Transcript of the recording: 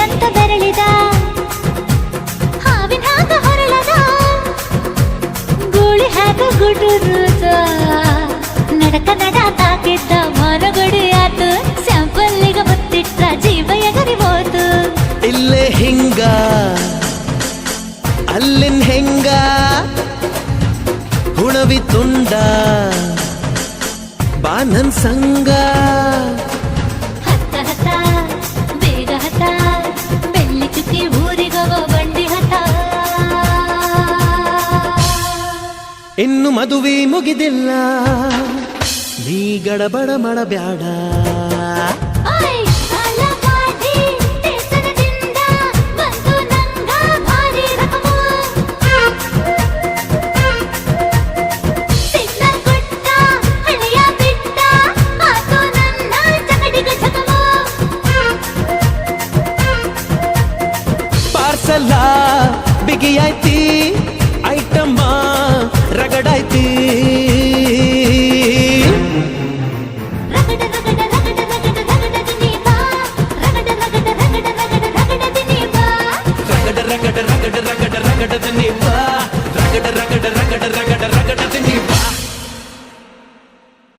ಅಂತ ಬೆರಳಿದ ಹಾವಿನ ಹಾಗ ಹೊರಳದ ಗೂಳಿ ಹಾಗ ಗುಡುರುದ ನಡಕ ನಡ ತಾಕಿದ್ದ ಮರಗಡಿ ಆತು ಸ್ಯಾಂಪಲ್ಲಿಗ ಮುತ್ತಿಟ್ಟ ಜೀವ ಎಗರಿ ಹೋತು ಇಲ್ಲೇ ಹಿಂಗ ಅಲ್ಲಿನ್ ಹೆಂಗ ಹುಣವಿ ತುಂಡ ಬಾ ನನ್ ಸಂಗ ಹತ್ತ ಹತ ಬೇಗ ಹತ ಬೆಳ್ಳಿ ಚುಕ್ಕಿ ಊರಿಗವ ಬಂಡಿ ಹತ ಇನ್ನು ಮದುವೆ ಮುಗಿದಿಲ್ಲ ನೀ ಗಡಬಡ ಮಾಡಬ್ಯಾಡ ಓಯ್ ಸಾಲಗಾಡಿ ದೇಶದಿಂದ ಬಂದು ನಂಗ ಭಾರಿ ರಕಮು ಸಿಗ್ನಲ್ ಕೊಟ್ಟ ಹಳೆಯ ಬಿಟ್ಟ ಆತು ನನ್ನ ಚಕಡಿಗ ಚಕಮು ಪಾರ್ಸಲ ಬಿಗಿಯಾಯ್ತಿ ಐಟಮ್ಮ ರಗಡಾಯ್ತಿ ರಗಡ ರಗಡ ರಗಡ ರಗಡ ರಗಡ ದಿನೀಬಾ ರಗಡ ರಗಡ ರಗಡ ರಗಡ ರಗಡ ದಿನೀಬಾ ರಗಡ ರಗಡ ರಗಡ ರಗಡ ರಗಡ ನೀ ಬಾ